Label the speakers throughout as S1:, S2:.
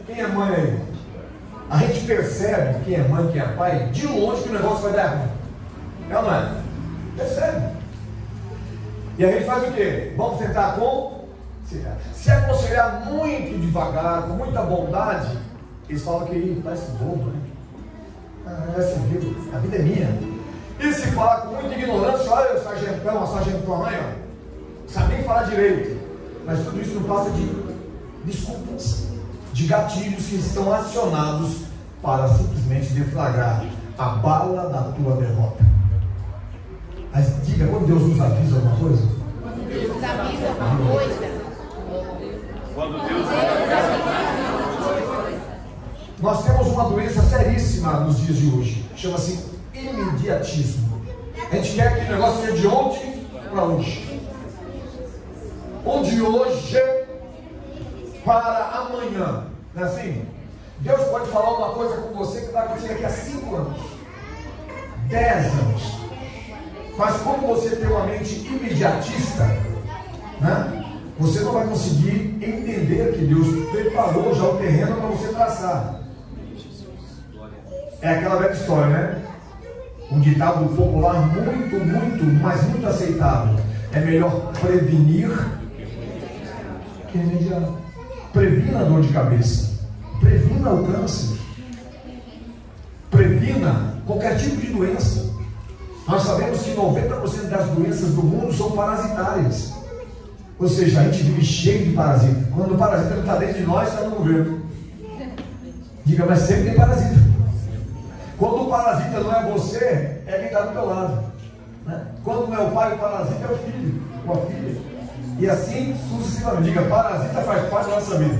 S1: Quem é mãe aí? A gente percebe quem é mãe, quem é pai, de longe que o negócio vai dar ruim. É ou não é? Percebe? E a gente faz o quê? Vamos tentar se aconselhar muito devagar, com muita bondade. Eles falam que parece bobo, né? A vida é minha. E se fala com muita ignorância, olha o sargentão, a sargentona aí, ó, sabe nem falar direito. Mas tudo isso não passa de desculpas, de gatilhos que estão acionados para simplesmente deflagrar a bala da tua derrota. Mas diga, quando Deus nos avisa alguma coisa?
S2: Quando Deus nos avisa alguma coisa.
S3: Quando Deus nos avisa.
S1: Nós temos uma doença seríssima nos dias de hoje. Chama-se imediatismo. A gente quer que o negócio seja de ontem para hoje. Ou de hoje para amanhã. Não é assim? Deus pode falar uma coisa com você que vai acontecer daqui a 5 anos, 10 anos. Mas como você tem uma mente imediatista, né, você não vai conseguir entender que Deus preparou já o terreno para você traçar. É aquela velha história, né? Um ditado popular mas muito aceitável. É melhor prevenir que remediar. Previna a dor de cabeça. Previna o câncer. Previna qualquer tipo de doença. Nós sabemos que 90% das doenças do mundo são parasitárias. Ou seja, a gente vive cheio de parasita. Quando o parasita não está dentro de nós, está no governo. Diga, mas sempre tem parasita. Quando o parasita não é você, é quem está do teu lado, né? Quando não é o pai, o parasita é o filho, ou a filha. E assim sucessivamente. Diga, parasita faz parte da nossa vida.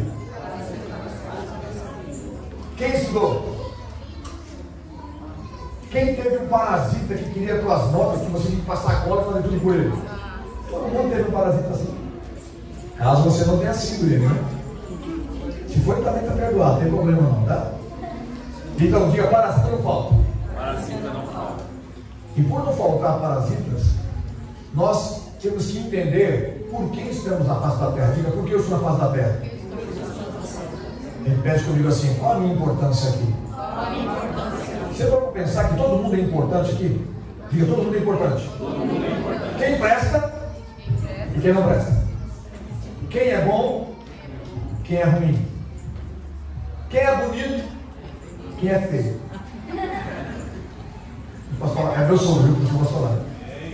S1: Quem estudou? Quem teve um parasita que queria tuas notas, que você tinha que passar a cola e fazer tudo por ele? Todo mundo teve um parasita assim. Caso você não tenha sido ele, né? Se for, também está perdoado, não tem problema não, tá? Então, diga, parasita não falta.
S3: Parasita não falta.
S1: E por não faltar parasitas, nós temos que entender por que estamos na face da terra. Diga, por que eu estou na face da terra? Repete comigo assim, qual a minha importância aqui? Você vai pensar que todo mundo é importante aqui? Diga, todo mundo é importante. Quem presta e quem não presta. Quem é bom, quem é ruim. Quem é bonito, quem é feio. Posso falar? É meu sonho, viu? Posso falar.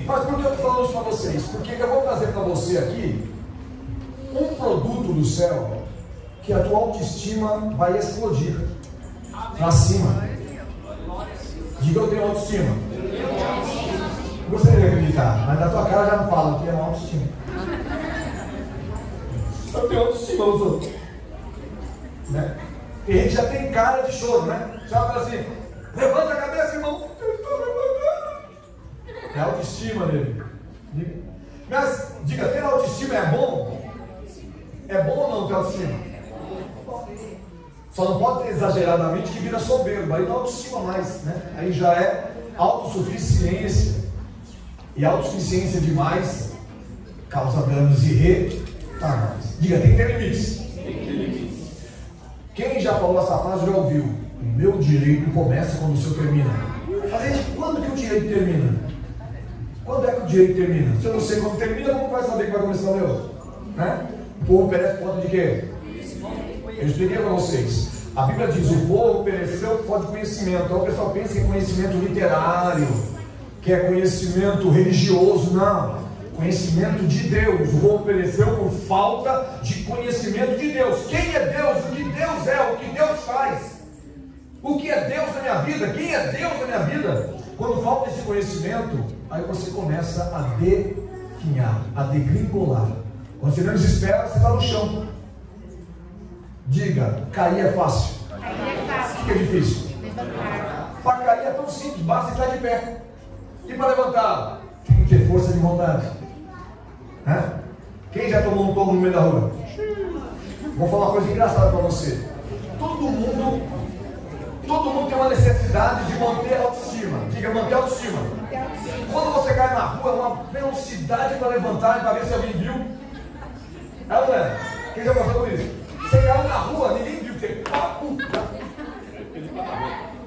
S1: Mas por que eu estou falando isso para vocês? Porque eu vou trazer para você aqui um produto do céu que a tua autoestima vai explodir para cima. Diga, eu tenho autoestima. Gostaria de acreditar, mas na tua cara já não fala que é uma autoestima. Eu tenho autoestima, os outros. Né? E a gente já tem cara de choro, né? Já fala assim, levanta a cabeça, irmão. É a autoestima dele. Mas, diga, ter autoestima é bom? É bom ou não ter autoestima? Só não pode ter exageradamente que vira soberba. Aí não autoestima mais, né? Aí já é autossuficiência. E autossuficiência demais causa danos irreparáveis. Diga, tem que ter limites. Quem já falou essa frase já ouviu. O meu direito começa quando o seu termina. Mas gente, quando que o direito termina? Quando é que o direito termina? Se eu não sei quando termina, como vai saber que vai começar o meu? Né? O povo perece por conta de quê? Eu expliquei para vocês. A Bíblia diz, o povo pereceu por falta de conhecimento. Então o pessoal pensa em conhecimento literário, que é conhecimento religioso. Não. Conhecimento de Deus. O povo pereceu por falta de conhecimento de Deus. Quem é Deus? O que Deus é? O que Deus faz? O que é Deus na minha vida? Quem é Deus na minha vida? Quando falta esse conhecimento, aí você começa a definhar, a degringolar. Quando você menos espera, você está no chão. Diga, cair é fácil. O que é difícil? Para cair é tão simples, basta estar de pé. E para levantar? Tem que ter força de vontade. Né? Quem já tomou um tombo no meio da rua? Vou falar uma coisa engraçada para você. Todo mundo tem uma necessidade de manter a autoestima. Diga, manter a autoestima. Quando você cai na rua, é uma velocidade para levantar e para ver se alguém viu. É ou não é? Quem já passou por isso? Você caiu na rua, ninguém viu. Você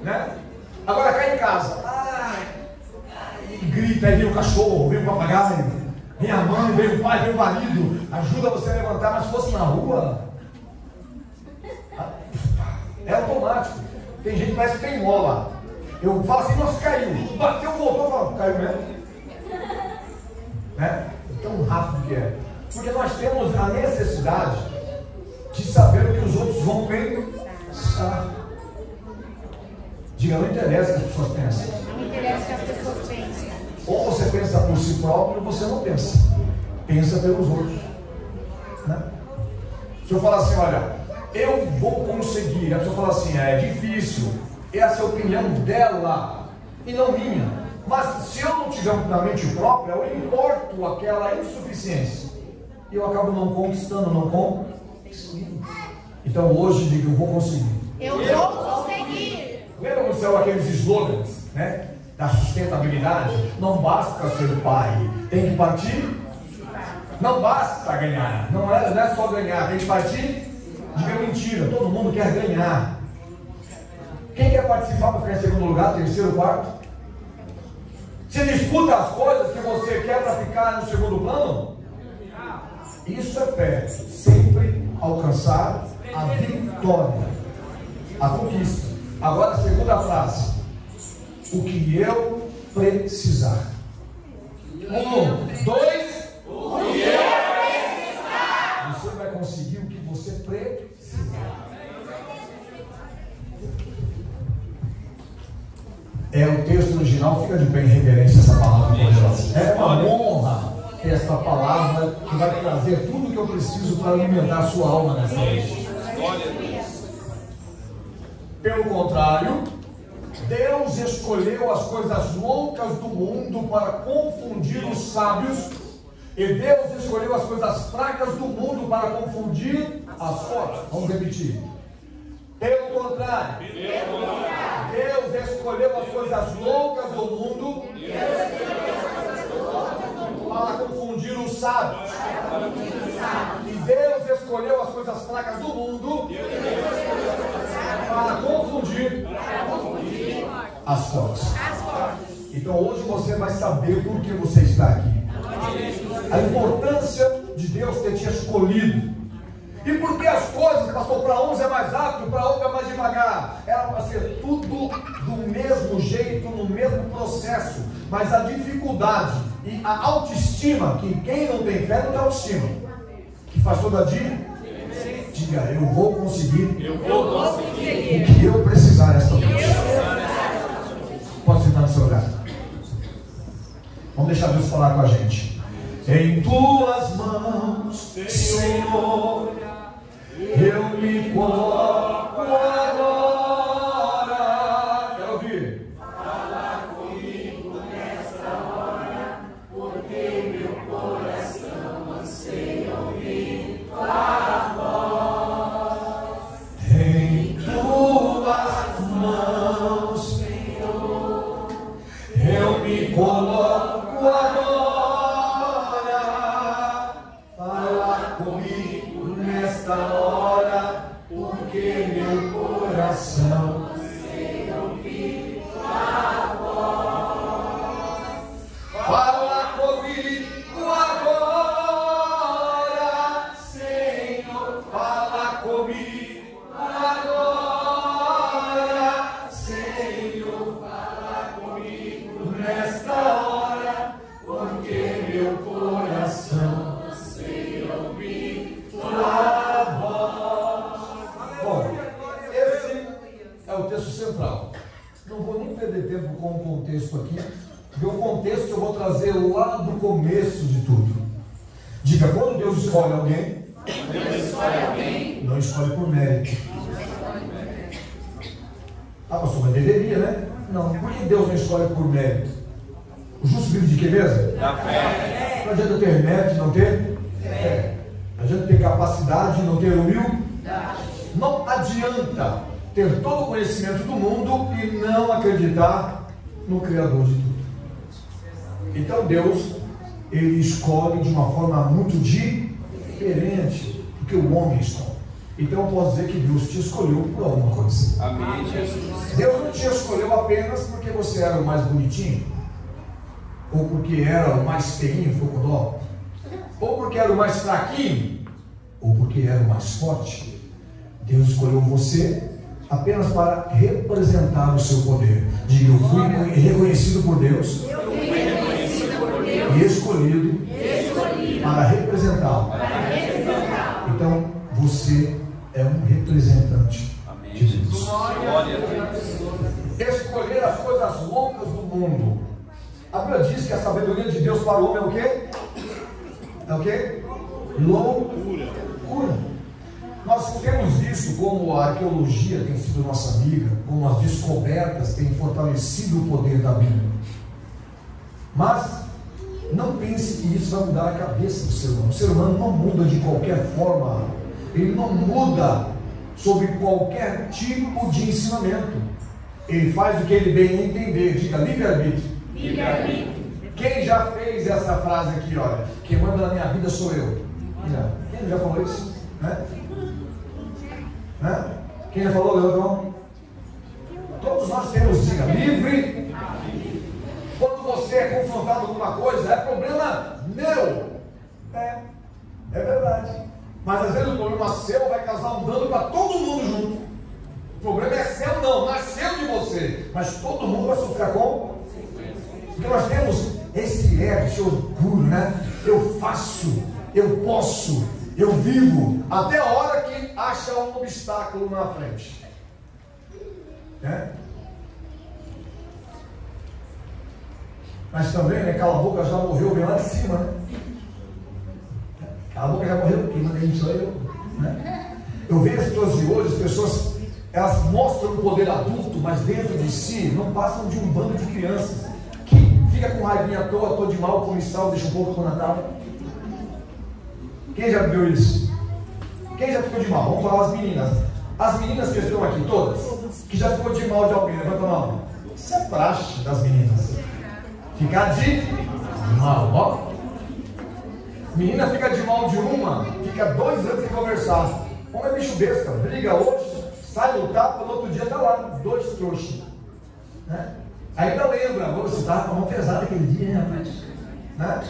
S1: né? Agora cai em casa, e grita, aí vem o cachorro, vem o papagaio, vem a mãe, vem o pai, vem o marido, ajuda você a levantar, mas se fosse na rua, é automático. Tem gente que parece que tem mola. Eu falo assim, nossa, caiu, bateu, voltou, eu falo, caiu mesmo? Né? Tão rápido que é. Porque nós temos a necessidade de saber o que os outros vão pensar. Diga, não interessa o que as pessoas pensam.
S2: Não interessa o que as pessoas pensam.
S1: Ou você pensa por si próprio, ou você não pensa. Pensa pelos outros. Né? Se eu falar assim, olha, eu vou conseguir. A pessoa fala assim, é difícil. Essa é a opinião dela e não minha. Mas se eu não tiver na mente própria, eu importo aquela insuficiência. E eu acabo não conquistando, não conseguindo. Então hoje digo, eu vou conseguir.
S2: Eu vou conseguir.
S1: Lembra no céu aqueles slogans, né? Da sustentabilidade? Não basta ser pai, tem que partir. Não basta ganhar, não é só ganhar, tem que partir. Diga mentira, todo mundo quer ganhar. Quem quer participar para ficar em segundo lugar, terceiro, quarto? Você disputa as coisas que você quer para ficar no segundo plano? Isso é fé. Sempre alcançar a vitória, a conquista. Agora a segunda frase. O que eu precisar. 1, 2. O que eu precisar. Você vai conseguir o que você precisar. É o texto original, fica de bem em reverência essa palavra poderosa. É uma honra ter esta palavra que vai trazer tudo que eu preciso para alimentar a sua alma nessa noite. Pelo contrário, Deus escolheu as coisas loucas do mundo para confundir os sábios, e Deus escolheu as coisas fracas do mundo para confundir as fortes. Vamos repetir. Pelo contrário, Deus escolheu as coisas loucas do mundo para confundir os sábios. E Deus escolheu as coisas fracas do mundo para confundir as fortes. Então hoje você vai saber por que você está aqui. A importância de Deus ter te escolhido. E por que as coisas, pastor, para uns é mais rápido, para outros é mais devagar? Era para ser tudo do mesmo jeito, no mesmo processo. Mas a dificuldade e a autoestima, que quem não tem fé não tem autoestima, que faz toda dia, diga, eu vou conseguir o que eu precisar nesta noite. Pode sentar no seu lugar. Vamos deixar Deus falar com a gente. Em tuas mãos, Senhor, eu me coloco agora. Quero ouvir. Fala comigo nesta hora, porque meu coração anseia ouvir tua voz. Em tuas mãos, Senhor, eu me coloco agora. Fala comigo nesta hora, porque meu coração anseia ouvir tua voz. Fala comigo agora, Senhor. Fala comigo agora, Senhor. Fala comigo nesta hora, porque meu coração anseia ouvir tua voz. Bom, esse é o texto central. Não vou nem perder tempo com o contexto aqui, porque o contexto eu vou trazer lá do começo de tudo. Diga, quando Deus escolhe alguém, não escolhe por mérito. Ah, pastor, mas deveria, né? Não, por que Deus não escolhe por mérito? O justo vive de quê mesmo?
S3: Da fé.
S1: Não adianta ter mérito e não ter fé. Não adianta ter capacidade e não ter humildade. Não adianta ter todo o conhecimento do mundo e não acreditar no Criador de tudo. Então Deus, Ele escolhe de uma forma muito diferente do que o homem escolhe. Então eu posso dizer que Deus te escolheu por alguma coisa.
S3: Amém, Jesus.
S1: Deus não te escolheu apenas porque você era o mais bonitinho, ou porque era o mais feinho, focodó, ou porque era o mais fraquinho, ou porque era o mais forte. Deus escolheu você apenas para representar o seu poder. Diga, eu fui reconhecido por Deus e escolhido para representá-lo. Então, você é um representante de Deus.
S3: Glória a Deus.
S1: Escolher as coisas loucas do mundo. A Bíblia diz que a sabedoria de Deus para o homem é o quê? É o quê? Loucura. Nós temos visto como a arqueologia tem sido nossa amiga, como as descobertas têm fortalecido o poder da Bíblia. Mas não pense que isso vai mudar a cabeça do ser humano. O ser humano não muda de qualquer forma. Ele não muda sobre qualquer tipo de ensinamento. Ele faz o que ele bem entender. Diga, livre-arbítrio. Quem já fez essa frase aqui, olha? Quem manda na minha vida sou eu. Quem já falou isso? Quem já falou, Leandrão? Todos nós temos, diga, livre. Quando você é confrontado com alguma coisa, é problema meu. É verdade. Mas às vezes o problema seu vai causar um dano para todo mundo junto. O problema é seu, não nasceu de você. Mas todo mundo vai sofrer com. Porque nós temos esse ego, esse orgulho, né? Eu faço, eu posso, eu vivo, até a hora que acha um obstáculo na frente. Mas também, né? Cala a boca, já morreu, vem lá de cima, né? Cala a boca, já morreu, quem manda isso sou eu, né? Eu vejo as pessoas de hoje, as pessoas, elas mostram o poder adulto, mas dentro de si não passam de um bando de crianças que fica com raivinha à toa, tô de mal, come sal, deixa um pouco pro Natal. Quem já viu isso? Quem já ficou de mal? Vamos falar as meninas. As meninas que estão aqui, todas, que já ficou de mal de alguém, levanta a mão. Isso é praxe das meninas. Ficar de mal, ó. Menina fica de mal de uma, fica 2 anos sem conversar. Homem é bicho besta, briga hoje, sai no tapa, no outro dia tá lá, 2 trouxas. Né? Ainda lembra, você estava com a mão pesada aquele dia, hein, rapaz? Né?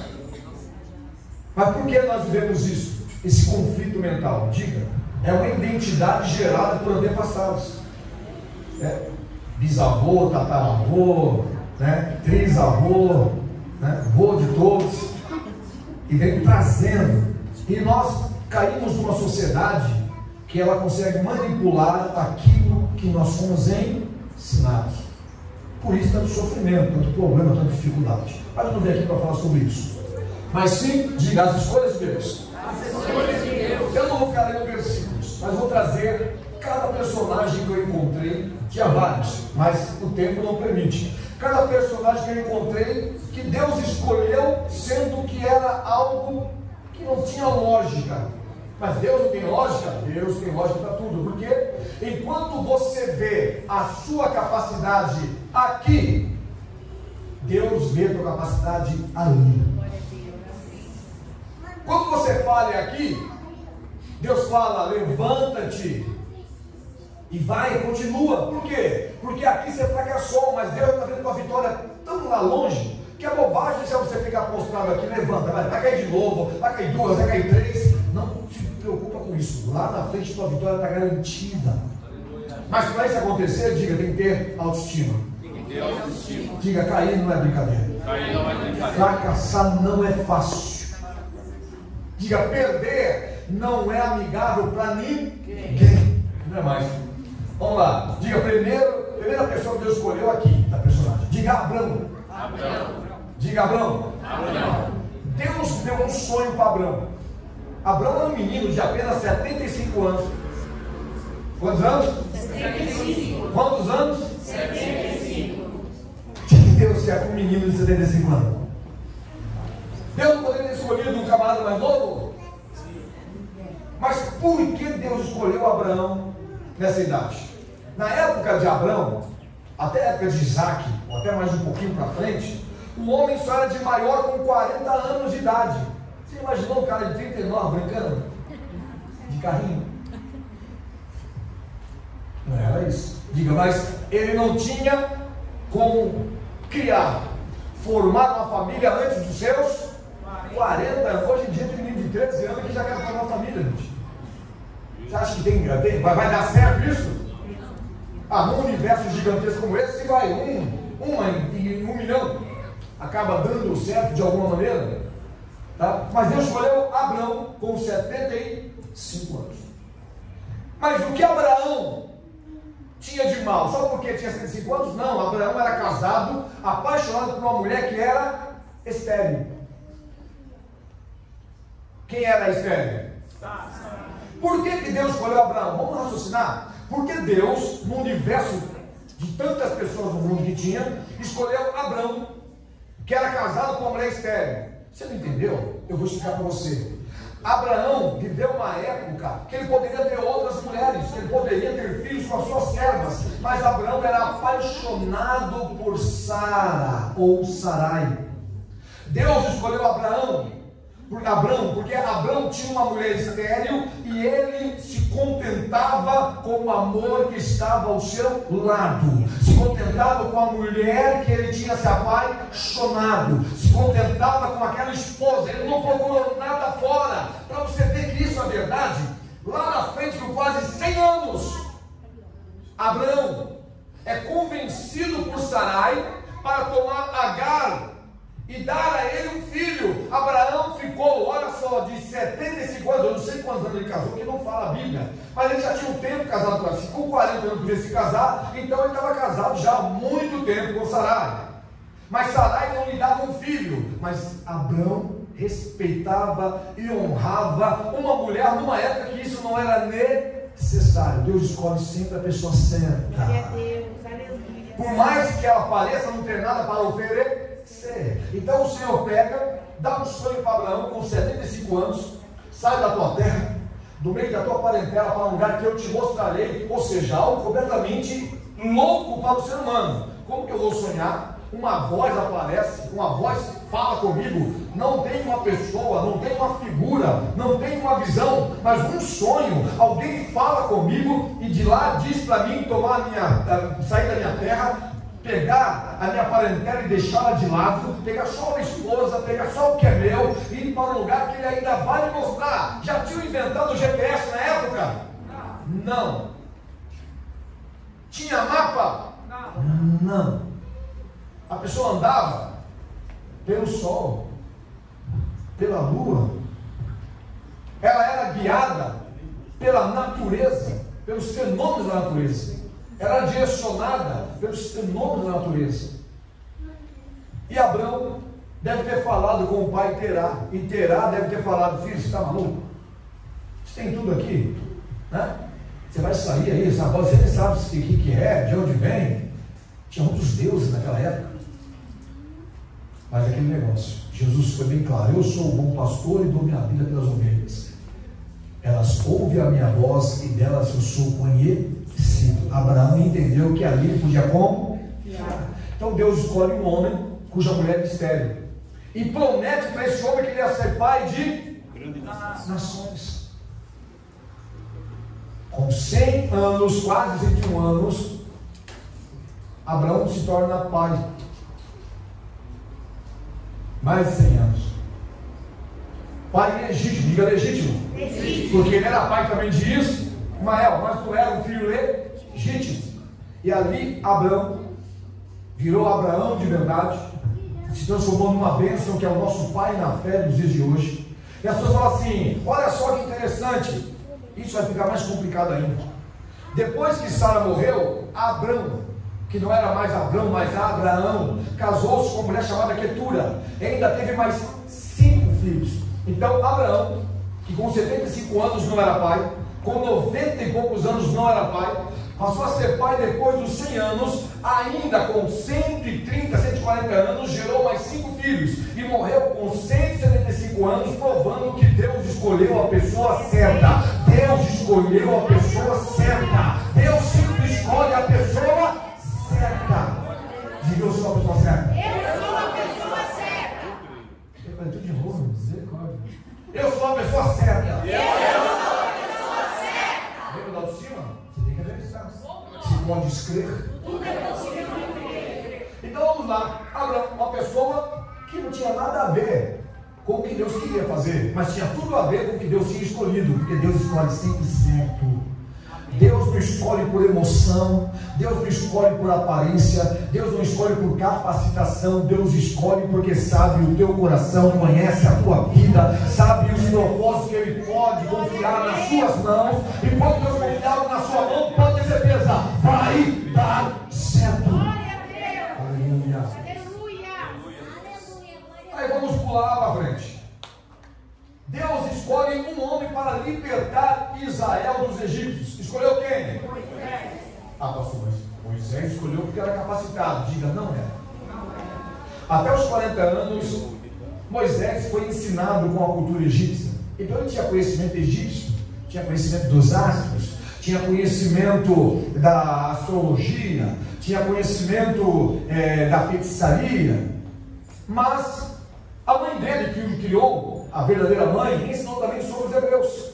S1: Mas por que nós vivemos isso? Esse conflito mental? Diga, é uma identidade gerada por antepassados. Bisavô, tataravô, né? Trisavô, né? Vô de todos. E vem trazendo. E nós caímos numa sociedade que ela consegue manipular aquilo que nós fomos ensinados. Por isso tanto sofrimento, tanto problema, tanta dificuldade. Mas eu não vim aqui para falar sobre isso. Mas sim, diga, as escolhas de Deus. Eu não vou ficar lendo versículos, mas vou trazer cada personagem que eu encontrei. Tinha vários, mas o tempo não permite. Cada personagem que eu encontrei, que Deus escolheu, sendo que era algo que não tinha lógica. Mas Deus não tem lógica? Deus tem lógica para tudo. Porque enquanto você vê a sua capacidade aqui, Deus vê a tua capacidade ali. Quando você fala aqui, Deus fala, levanta-te e vai, continua. Por quê? Porque aqui você fracassou, mas Deus está vendo tua vitória tão lá longe, que é bobagem se você ficar prostrado aqui, levanta, vai cair de novo, vai cair 2, vai cair 3, não se preocupa com isso, lá na frente tua vitória está garantida. Mas para isso acontecer, diga, tem que ter autoestima. Diga, cair não é brincadeira. Fracassar não é fácil. Diga, perder não é amigável para ninguém. Não é mais. Vamos lá. Diga, primeira pessoa que Deus escolheu aqui, da personagem. Diga, Abrão. Diga, Abrão. Deus deu um sonho para Abrão. Abrão é um menino de apenas 75 anos. Quantos anos? 75. Quantos anos? 75. Deus quer com um menino de 75 anos. Deus não poderia ter escolhido um camarada mais novo? Mas por que Deus escolheu Abraão nessa idade? Na época de Abraão, até a época de Isaac, ou até mais um pouquinho para frente, o homem só era de maior com 40 anos de idade. Você imaginou um cara de 39 brincando? De carrinho? mulheres. Diga, mas ele não tinha como criar, formar uma família antes dos seus 40 anos. Hoje em dia tem menino de 13 anos que já quer formar uma família, gente. Você acha que vai dar certo isso? Num universo gigantesco como esse, se vai uma em 1 milhão, acaba dando certo de alguma maneira. Tá? Mas Deus escolheu Abraão com 75 anos. Mas o que Abraão tinha de mal? Só porque tinha 75 anos? Não, Abraão era casado, apaixonado por uma mulher que era estéril. Quem era estéril? Por que Deus escolheu Abraão? Vamos raciocinar. Porque Deus, no universo de tantas pessoas no mundo que tinha, escolheu Abraão, que era casado com uma mulher estéril. Você não entendeu? Eu vou explicar para você. Abraão viveu uma época que ele poderia ter outras mulheres, que ele poderia ter filhos com as suas servas, mas Abraão era apaixonado por Sara ou Sarai. Deus escolheu Abraão porque Abraão tinha uma mulher estéril e ele se contentava com o amor que estava ao seu lado, se contentava com a mulher que ele tinha se apaixonado, se contentava com aquela esposa, ele não procurou nada fora. Para você ver que isso é verdade, lá na frente, por quase 100 anos, Abraão é convencido por Sarai para tomar Agar e dar a ele um filho. Abraão ficou, olha só, de 75 anos, eu não sei quantos anos ele casou, porque não fala a Bíblia, mas ele já tinha um tempo casado com ela. Se com 40 anos podia se casar, então ele estava casado já há muito tempo com Sarai. Mas Sarai não lhe dava um filho, mas Abraão respeitava e honrava uma mulher numa época que isso não era necessário. Deus escolhe sempre a pessoa certa.
S2: Glória a Deus, aleluia.
S1: Por mais que ela pareça não ter nada para oferecer. Então o Senhor pega, dá um sonho para Abraão com 75 anos, sai da tua terra, do meio da tua parentela, para um lugar que eu te mostrarei. Ou seja, algo completamente louco para o ser humano. Como que eu vou sonhar? Uma voz aparece, uma voz fala comigo. Não tem uma pessoa, não tem uma figura, não tem uma visão, mas um sonho. Alguém fala comigo e de lá diz para mim sair da minha terra, pegar a minha parentela e deixá-la de lado, pegar só uma esposa, pegar só o que é meu e ir para um lugar que ele ainda vai me mostrar. Já tinham inventado o GPS na época? Não. Tinha mapa? Não. A pessoa andava pelo sol, pela lua. Ela era guiada pela natureza, pelos fenômenos da natureza. Era direcionada pelos fenômenos da natureza. E Abraão deve ter falado com o pai Terá, e Terá deve ter falado: filho, você está maluco? Você tem tudo aqui, né? Você vai sair aí, essa voz, você nem sabe o que é, de onde vem. Tinha muitos deuses naquela época. Mas aquele negócio, Jesus foi bem claro: eu sou o bom pastor e dou minha vida pelas ovelhas. Elas ouvem a minha voz e delas eu sou conhecido. Abraão entendeu que ali podia confiar. Então Deus escolhe um homem cuja mulher é estéril e promete para esse homem que ele ia ser pai de nações. Com 100 anos, quase 101 anos, Abraão se torna pai. Mais de 100 anos. Pai legítimo, diga legítimo. Porque ele era pai também de Ismael, mas não era um filho legítimo. E ali Abraão virou Abraão de verdade, se transformou numa bênção, que é o nosso pai na fé nos dias de hoje. E as pessoas falam assim: olha só que interessante, isso vai ficar mais complicado ainda. Depois que Sara morreu, Abrão, que não era mais Abrão, mas Abraão, casou-se com uma mulher chamada Quetura, e ainda teve mais 5 filhos. Então Abraão, que com 75 anos não era pai, com 90 e poucos anos não era pai, passou a ser pai depois dos 100 anos, ainda com 130, 140 anos, gerou mais 5 filhos, e morreu com 175 anos, provando que Deus escolheu a pessoa certa. Deus escolheu a pessoa certa. Deus sempre escolhe a pessoa certa. Diga: eu sou a pessoa certa.
S2: Eu sou a pessoa certa.
S1: Eu falei tudo de novo, misericórdia. Eu sou a pessoa certa.
S2: Eu sou a pessoa certa.
S1: Lembra da autoestima? Você tem que agradecer. acreditar. Se podes crer. Então vamos lá. Abraão, uma pessoa que não tinha nada a ver com o que Deus queria fazer, mas tinha tudo a ver com o que Deus tinha escolhido, porque Deus escolhe sempre certo. Deus não escolhe por emoção, Deus não escolhe por aparência, Deus não escolhe por capacitação, Deus escolhe porque sabe o teu coração, conhece a tua vida, sabe os propósitos que Ele pode confiar nas suas mãos, e quando Deus confiar na sua mão, pode ter certeza, vai dar certo. Aleluia. Aí vamos pular para frente. Deus escolhe um homem para libertar Israel dos egípcios. Escolheu quem? Moisés. Pastor, mas Moisés escolheu porque era capacitado. Diga, não era. Até os 40 anos, Moisés foi ensinado com a cultura egípcia. Então ele tinha conhecimento egípcio, tinha conhecimento dos astros, tinha conhecimento da astrologia, tinha conhecimento da feitiçaria. Mas a mãe dele, que o criou, a verdadeira mãe, ensinou também sobre os hebreus.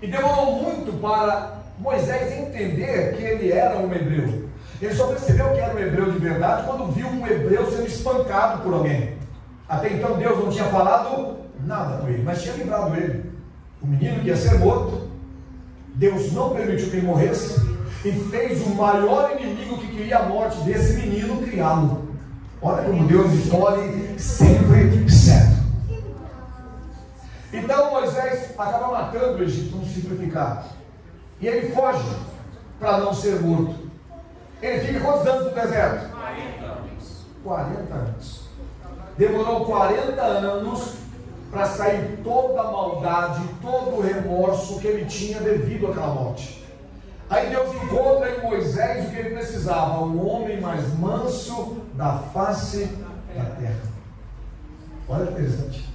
S1: E demorou muito para Moisés entender que ele era um hebreu. Ele só percebeu que era um hebreu de verdade quando viu um hebreu sendo espancado por alguém. Até então Deus não tinha falado nada com ele, mas tinha livrado ele. O menino que ia ser morto, Deus não permitiu que ele morresse e fez o maior inimigo que queria a morte desse menino criá-lo. Olha como Deus escolhe sempre certo. Então Moisés acaba matando o Egito, vamos simplificar. E ele foge para não ser morto. Ele fica quantos anos no deserto? 40 anos. 40 anos. Demorou 40 anos para sair toda a maldade, todo o remorso que ele tinha devido àquela morte. Aí Deus encontra em Moisés o que ele precisava, um homem mais manso da face da terra. Olha que interessante.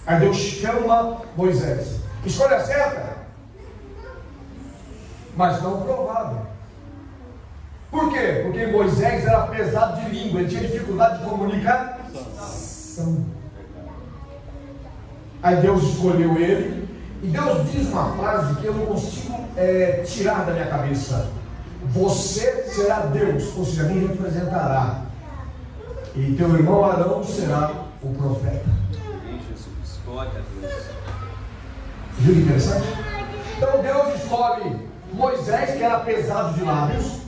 S1: Aí Deus chama Moisés. Escolha certa, mas não provável. Por quê? Porque Moisés era pesado de língua, ele tinha dificuldade de comunicação. Aí Deus escolheu ele, e Deus diz uma frase que eu não consigo tirar da minha cabeça: você será Deus, ou seja, me representará, e teu irmão Arão será o profeta. Viu que interessante? Então Deus escolhe Moisés, que era pesado de lábios,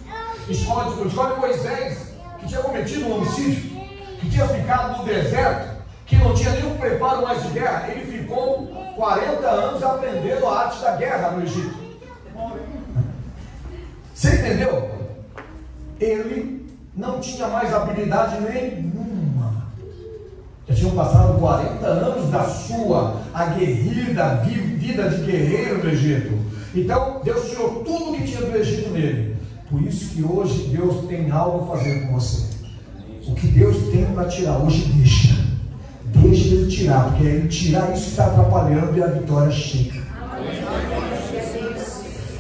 S1: escolhe Moisés, que tinha cometido um homicídio, que tinha ficado no deserto, que não tinha nenhum preparo mais de guerra. Ele ficou 40 anos aprendendo a arte da guerra no Egito. Você entendeu? Ele não tinha mais habilidade nenhuma. Já tinham passado 40 anos da sua aguerrida vida de guerreiro no Egito. Então Deus tirou tudo que tinha do Egito nele. Por isso que hoje Deus tem algo a fazer com você. O que Deus tem para tirar hoje, deixa ele tirar, porque ele tirar isso que está atrapalhando e a vitória chega.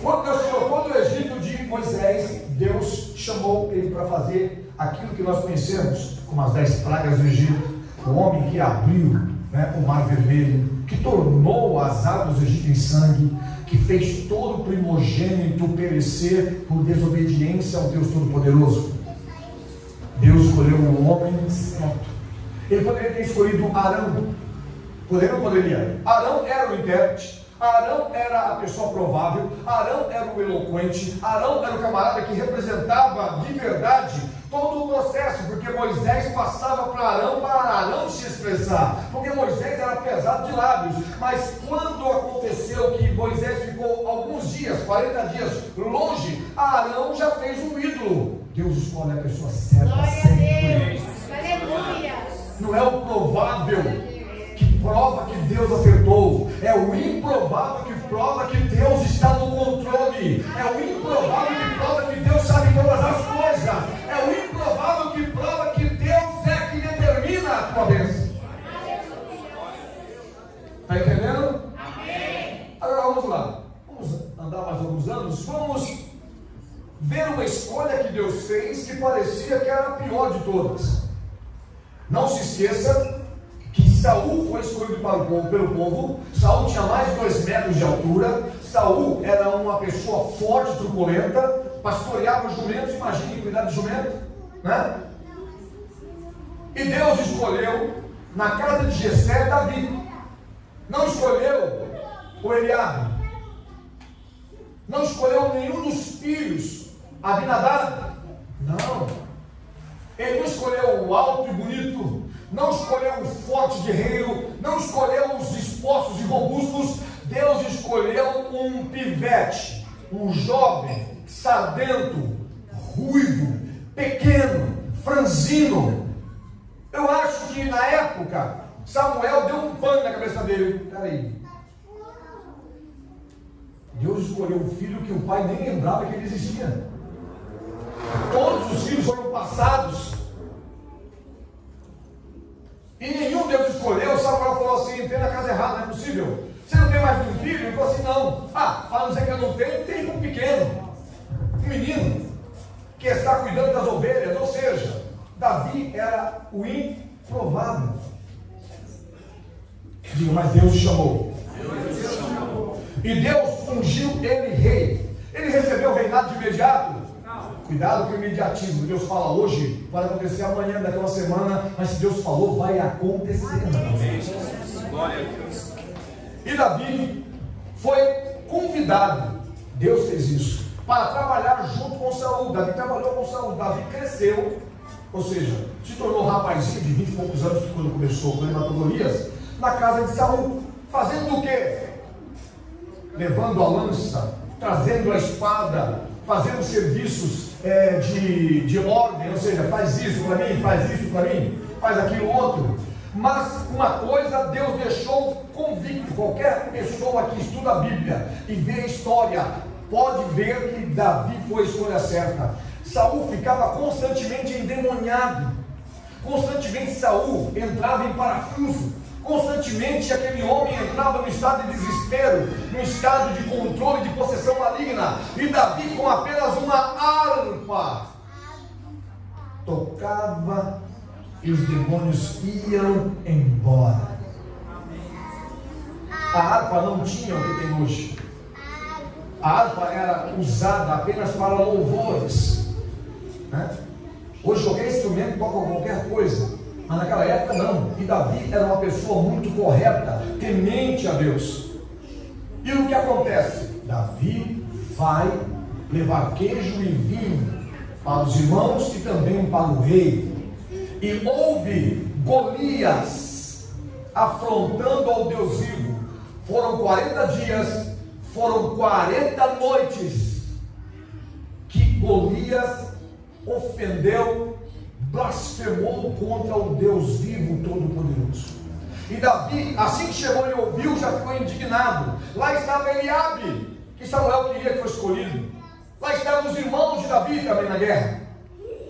S1: Quando Deus colocou no Egito de Moisés, Deus chamou ele para fazer aquilo que nós conhecemos como as 10 pragas do Egito. O homem que abriu o Mar Vermelho, que tornou as águas do Egito em sangue, que fez todo o primogênito perecer por desobediência ao Deus Todo-Poderoso. Deus escolheu o homem certo. Ele poderia ter escolhido Arão. Poderia ou poderia? Arão era o intérprete, Arão era a pessoa provável, Arão era o eloquente, Arão era o camarada que representava de verdade todo o processo, porque Moisés passava para Arão se expressar, porque Moisés era pesado de lábios. Mas quando aconteceu que Moisés ficou alguns dias, 40 dias longe, Arão já fez um ídolo. Deus escolhe a pessoa certa sempre.
S2: Aleluia.
S1: Não é o provável que prova que Deus acertou, é o improvável que prova que Deus está no controle, é o improvável que prova que Deus sabe todas as coisas, é o improvável que prova que Deus é que determina a tua bênção. Está entendendo? Amém. Agora vamos lá, vamos andar mais alguns anos, vamos ver uma escolha que Deus fez que parecia que era a pior de todas. Não se esqueça que Saul foi escolhido pelo povo. Saul tinha mais de 2 metros de altura, Saul era uma pessoa forte, truculenta, pastoreava os jumentos, imagine cuidar de jumento, né? E Deus escolheu na casa de Jessé Davi. Não escolheu o Eliabe, não escolheu nenhum dos filhos, Abinadab, não. Ele não escolheu o alto e bonito, não escolheu o forte guerreiro, não escolheu os dispostos e robustos. Deus escolheu um pivete, um jovem, sardento, ruivo, pequeno, franzino. Eu acho que na época Samuel deu um pano na cabeça dele. Peraí, Deus escolheu um filho que o pai nem lembrava que ele existia. Todos os filhos foram passados e nenhum Deus escolheu. Samuel falou assim: entrei na casa errada, não é possível. Você não tem mais um filho? Ele falou assim: não. Para dizer que eu não tenho, tem um pequeno, um menino que está cuidando das ovelhas. Ou seja, Davi era o improvável. Diga, mas Deus o chamou. E Deus ungiu ele rei. Ele recebeu o reinado de imediato? Cuidado com o imediatismo. Deus fala hoje, vai acontecer amanhã, daqui a uma semana, mas se Deus falou, vai acontecer.
S3: Glória a Deus.
S1: E Davi foi convidado, Deus fez isso, para trabalhar junto com Saul. Davi trabalhou com Saul, Davi cresceu, ou seja, se tornou um rapazinho de 20 e poucos anos, quando começou, quando ele matou Golias, na casa de Saul, fazendo o quê? Levando a lança, trazendo a espada, fazendo serviços de ordem, ou seja, faz isso para mim, faz isso para mim, faz aquilo outro. Mas uma coisa Deus deixou convicto: qualquer pessoa que estuda a Bíblia e vê a história pode ver que Davi foi a escolha certa. Saul ficava constantemente endemoniado, constantemente Saul entrava em parafuso, constantemente aquele homem entrava no estado de desespero, no estado de controle, de possessão maligna. E Davi, com apenas uma harpa, tocava e os demônios iam embora. A harpa não tinha o que tem hoje. A harpa era usada apenas para louvores, né? Hoje qualquer instrumento toca qualquer coisa, mas naquela época não. E Davi era uma pessoa muito correta, temente a Deus. E o que acontece? Davi vai levar queijo e vinho para os irmãos e também para o rei. E houve Golias afrontando ao Deus vivo. Foram 40 dias, foram 40 noites que Golias ofendeu, blasfemou contra o Deus vivo todo-poderoso. E Davi, assim que chegou e ouviu, já ficou indignado. Lá estava Eliabe, que Samuel queria que fosse escolhido. Lá estavam os irmãos de Davi também na guerra.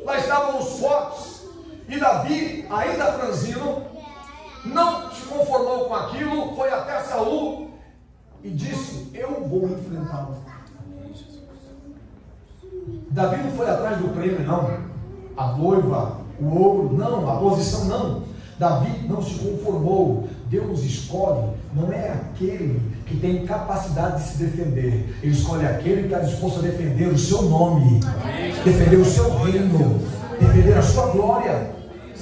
S1: Lá estavam os fortes. E Davi, ainda franzino, não se conformou com aquilo, foi até Saul e disse: eu vou enfrentá-lo. Davi não foi atrás do prêmio, não. A noiva, o ouro, não. A posição, não. Davi não se conformou. Deus escolhe, não é aquele que tem capacidade de se defender. Ele escolhe aquele que está disposto a defender o seu nome, defender o seu reino, defender a sua glória.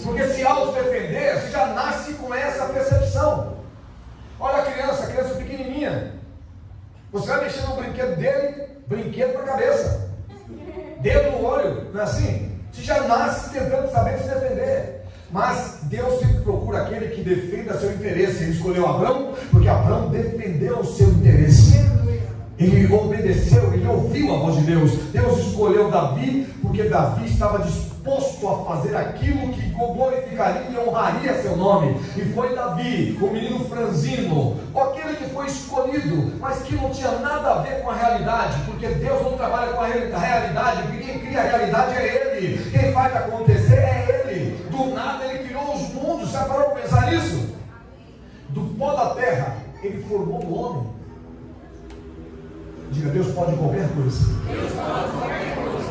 S1: Porque se autodefender, você já nasce com essa percepção. Olha a criança pequenininha, você vai mexer no brinquedo dele, brinquedo para a cabeça, dedo no olho, não é assim? Você já nasce tentando saber se defender. Mas Deus sempre procura aquele que defenda seu interesse. Ele escolheu Abraão porque Abraão defendeu o seu interesse. Ele obedeceu, ele ouviu a voz de Deus. Deus escolheu Davi porque Davi estava disposto a fazer aquilo que glorificaria e honraria seu nome. E foi Davi, o menino franzino, aquele que foi escolhido, mas que não tinha nada a ver com a realidade, porque Deus não trabalha com a realidade. Quem cria a realidade é Ele, quem faz acontecer é Ele. Do nada Ele criou os mundos. Já parou para pensar nisso? Do pó da terra Ele formou o homem. Diga: Deus pode qualquer coisa.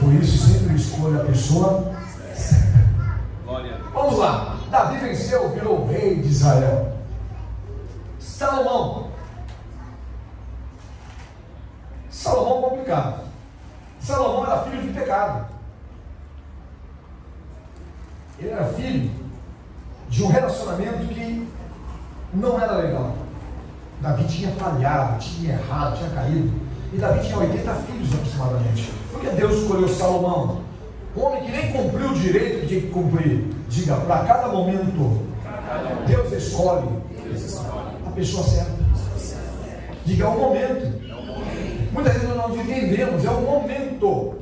S1: Por isso sempre escolha a pessoa certa. Vamos lá. Davi venceu, virou rei de Israel. Salomão. Salomão é complicado. Salomão era filho de pecado. Ele era filho de um relacionamento que não era legal. Davi tinha falhado, tinha errado, tinha caído. E Davi tinha 80 filhos aproximadamente. Porque Deus escolheu Salomão, um homem que nem cumpriu o direito que tinha que cumprir. Diga, para cada momento, Deus escolhe a pessoa certa. Diga, é o momento. Muitas vezes nós não entendemos, é o momento.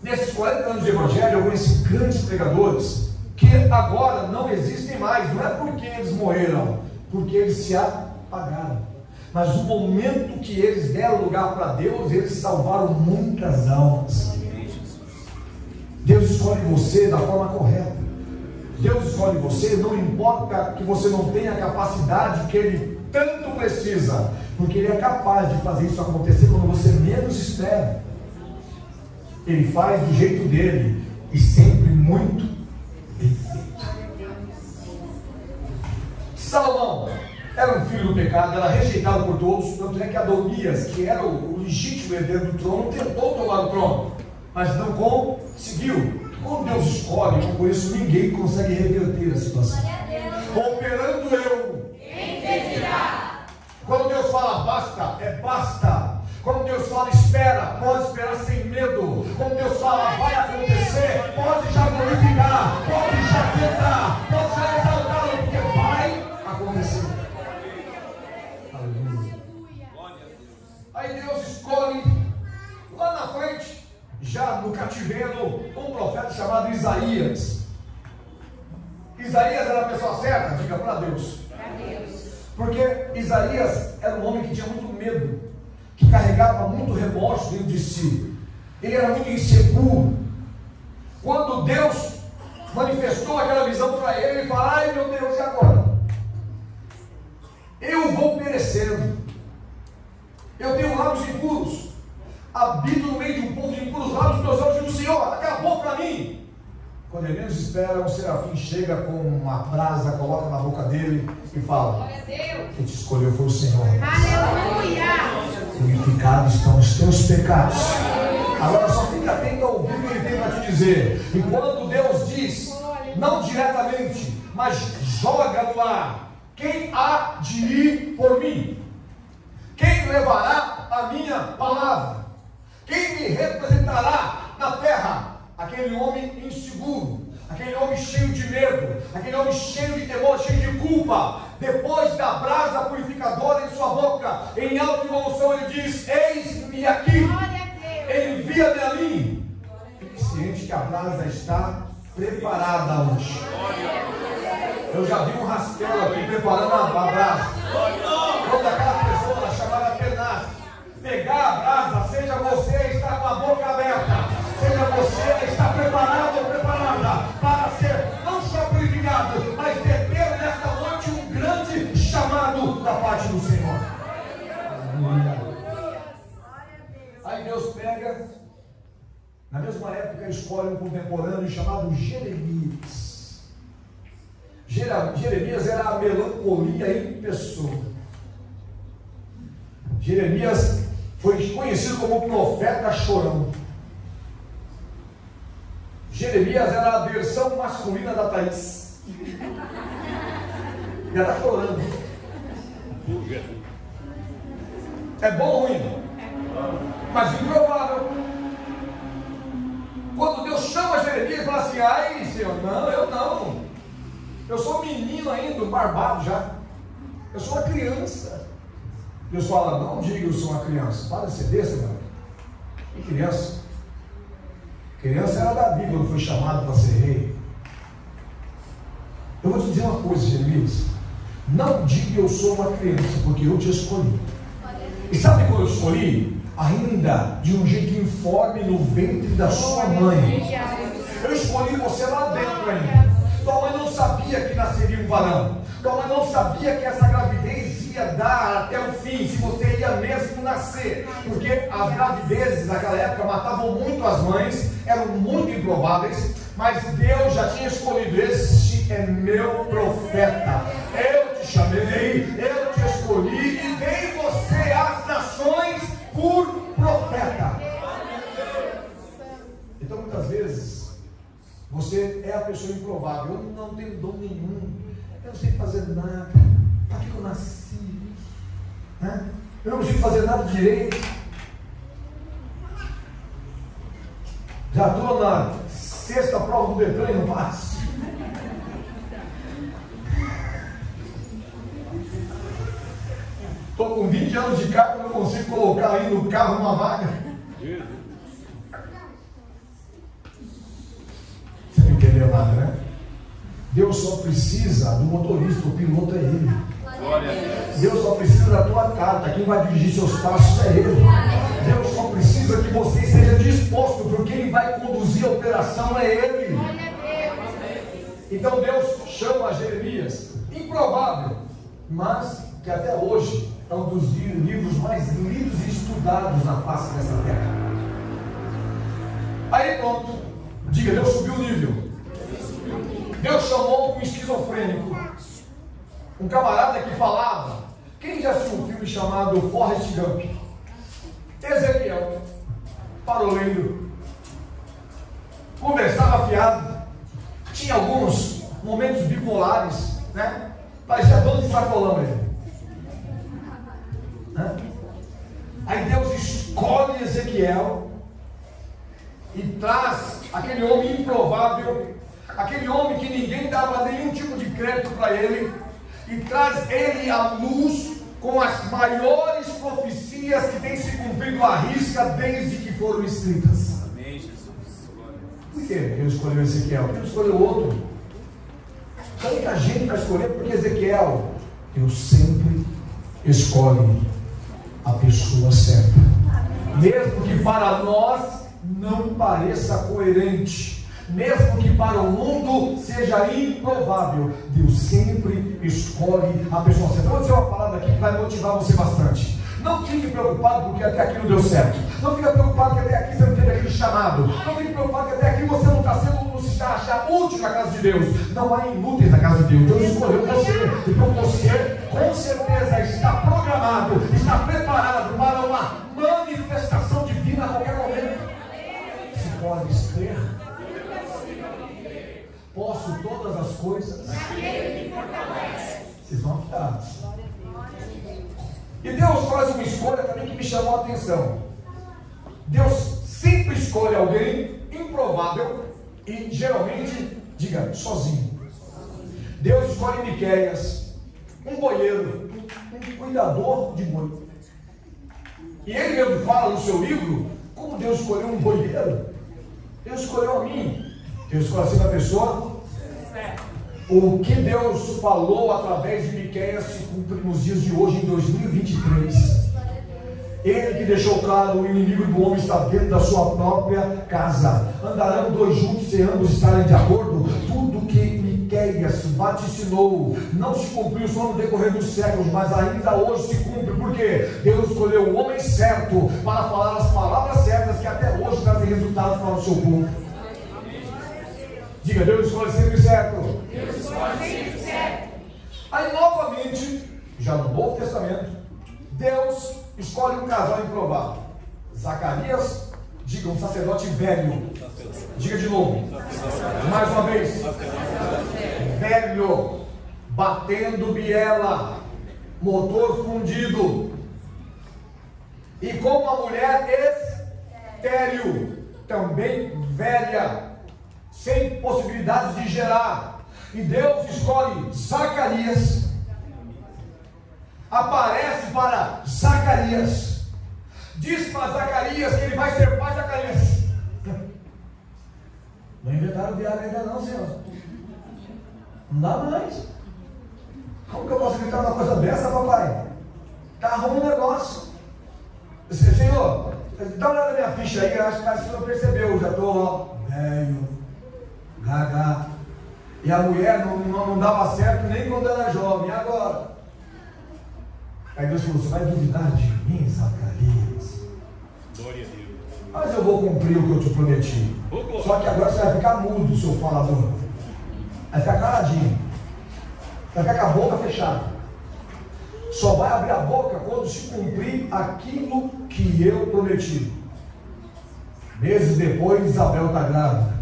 S1: Nesses 40 anos de evangelho, eu conheci grandes pregadores que agora não existem mais. Não é porque eles morreram, porque eles se apagaram. Mas no momento que eles deram lugar para Deus, eles salvaram muitas almas. Deus escolhe você da forma correta. Deus escolhe você, não importa que você não tenha a capacidade que Ele tanto precisa, porque Ele é capaz de fazer isso acontecer quando você menos espera. Ele faz do jeito dele e sempre muito bem feito. Salomão era um filho do pecado, era rejeitado por todos, tanto é que Adonias, que era o legítimo herdeiro do trono, tentou tomar o trono, mas não conseguiu. Quando Deus escolhe, eu não conheço ninguém que consegue reverter a situação. Operando eu, quem impedirá? Quando Deus fala basta, é basta. Quando Deus fala espera, pode esperar sem medo. Quando Deus fala vai acontecer, pode já glorificar, pode já tentar, pode já exaltá-lo, porque vai acontecer. Aleluia. Aí Deus escolhe lá na frente, já no cativeiro, um profeta chamado Isaías. Isaías era a pessoa certa? Diga para Deus. Porque Isaías era um homem que tinha muito medo, que carregava muito remorso dentro de si. Ele era muito inseguro. Quando Deus manifestou aquela visão para ele, ele falou: ai meu Deus, e agora? Eu vou perecendo. Eu tenho lábios impuros. Habito no meio de um povo de impuros lábios, meus olhos do Senhor, acabou para mim. Quando ele menos espera, um serafim chega com uma brasa, coloca na boca dele e fala: quem te escolheu foi o Senhor.
S2: Aleluia!
S1: Purificados estão os teus pecados. Agora só fica atento ao ouvir o que ele tem para te dizer. E quando Deus diz, não diretamente, mas joga no ar: quem há de ir por mim? Quem levará a minha palavra? Quem me representará na terra? Aquele homem inseguro, aquele homem cheio de medo, aquele homem cheio de temor, cheio de culpa. Depois da brasa purificadora em sua boca, em alta e bom som, ele diz: eis-me aqui, envia-me a mim. Fique ciente que a brasa está preparada hoje. Eu já vi um rastelo aqui preparando a brasa. Quando aquela pessoa chamada tenaz pegar a brasa, seja você estar com a boca aberta, seja você estar preparado ou preparada para ser não só purificado, mas ter nesta noite um grande chamado da parte do Senhor. Aí Deus pega, na mesma época escolhe um contemporâneo chamado Jeremias. Jeremias era a melancolia em pessoa. Jeremias foi conhecido como o profeta chorão. Jeremias era a versão masculina da Thaís. E ela chorando. É bom ou ruim? Mas improvável. Quando Deus chama Jeremias e fala assim: ai Senhor, não, eu não. Eu sou menino ainda, barbado já. Eu sou uma criança. Deus fala: não diga eu sou uma criança. Para de ser desse, meu. Que criança? Criança era Davi quando foi chamado para ser rei. Eu vou te dizer uma coisa, Jeremias: não diga eu sou uma criança, porque eu te escolhi. E sabe quando eu escolhi? Ainda de um jeito informe no ventre da sua mãe. Eu escolhi você lá dentro ainda. Tua mãe não sabia que nasceria um varão. Tua mãe não sabia que essa gravidez ia dar até o fim, se você ia mesmo nascer. Porque as gravidezes naquela época matavam muito as mães, eram muito improváveis. Mas Deus já tinha escolhido: este é meu profeta. Eu te chamei, eu te escolhi e dei você às nações por profeta. Então muitas vezes você é a pessoa improvável. Eu não tenho dom nenhum, eu não sei fazer nada, para que eu nasci? Eu não consigo fazer nada direito. Já estou na 6ª prova do Detran e não passo. Estou com 20 anos de carro, não consigo colocar aí no carro uma vaga. Você não entendeu nada, né? Deus só precisa do motorista, o piloto é ele. Deus só precisa da tua carta, quem vai dirigir seus passos é ele. Deus só precisa que você esteja disposto, porque quem vai conduzir a operação é ele. Então Deus chama Jeremias, improvável, mas que até hoje é um dos livros mais lidos e estudados na face dessa terra. Aí pronto, diga, Deus subiu o nível. Deus chamou um esquizofrênico, um camarada que falava. Quem já assistiu um filme chamado Forrest Gump? Ezequiel, paroleiro, conversava afiado, tinha alguns momentos bipolares, né? Parecia dono de sacolão ele. Aí Deus escolhe Ezequiel e traz aquele homem improvável, aquele homem que ninguém dava nenhum tipo de crédito para ele, e traz ele à luz com as maiores profecias que têm se cumprido à risca desde que foram escritas.
S3: Amém, Jesus.
S1: Por que Deus escolheu Ezequiel? Deus escolheu outro. Sabe que a gente vai escolher porque Ezequiel, Deus sempre escolhe a pessoa certa, mesmo que para nós não pareça coerente, mesmo que para o mundo seja improvável, Deus sempre escolhe a pessoa certa. Eu vou dizer uma palavra aqui que vai motivar você bastante. Não fique preocupado porque até aqui não deu certo. Não fique preocupado que até aqui você não teve aquele chamado. Não fique preocupado que até aqui você não se acha útil na casa de Deus. Não há inúteis na casa de Deus. Deus escolheu você. Então você com certeza está programado, está preparado para uma manifestação divina a qualquer momento. Se podes crer, posso todas as coisas. Vocês vão afiados. E Deus faz uma escolha também que me chamou a atenção. Deus sempre escolhe alguém improvável e geralmente, diga, sozinho. Deus escolhe Miqueias, um boieiro, um cuidador de boi. E ele mesmo fala no seu livro como Deus escolheu um boieiro. Deus escolheu a mim. Deus escolheu assim uma pessoa. O que Deus falou através de Miqueias se cumpre nos dias de hoje, em 2023. Ele que deixou claro: o inimigo do homem está dentro da sua própria casa. Andarão dois juntos se ambos estarem de acordo. Tudo que Miqueias vaticinou não se cumpriu só no decorrer dos séculos, mas ainda hoje se cumpre, porque Deus escolheu o homem certo para falar as palavras certas que até hoje trazem resultados para o seu povo. Diga, Deus escolhe sempre certo.
S2: Deus escolhe sempre certo.
S1: Aí novamente, já no Novo Testamento, Deus escolhe um casal improvável. Zacarias, diga, um sacerdote velho. Diga de novo, mais uma vez, velho, batendo biela, motor fundido, e com uma mulher estéril, também velha, sem possibilidades de gerar. E Deus escolhe Zacarias, aparece para Zacarias, diz para Zacarias que ele vai ser pai de Zacarias. Não inventaram viagem ainda não, Senhor. Não dá mais. Como que eu posso inventar uma coisa dessa, papai? Está ruim o negócio. Senhor, dá uma olhada na minha ficha aí, acho que o senhor percebeu, já estou velho, gaga. E a mulher não dava certo nem quando era jovem, e agora? Aí Deus falou: você vai duvidar de mim, Zacarias?
S3: Glória a Deus.
S1: Mas eu vou cumprir o que eu te prometi. Só que agora você vai ficar mudo, seu falador. Vai ficar caladinho. Vai ficar com a boca fechada. Só vai abrir a boca quando se cumprir aquilo que eu prometi. Meses depois, Isabel está grávida.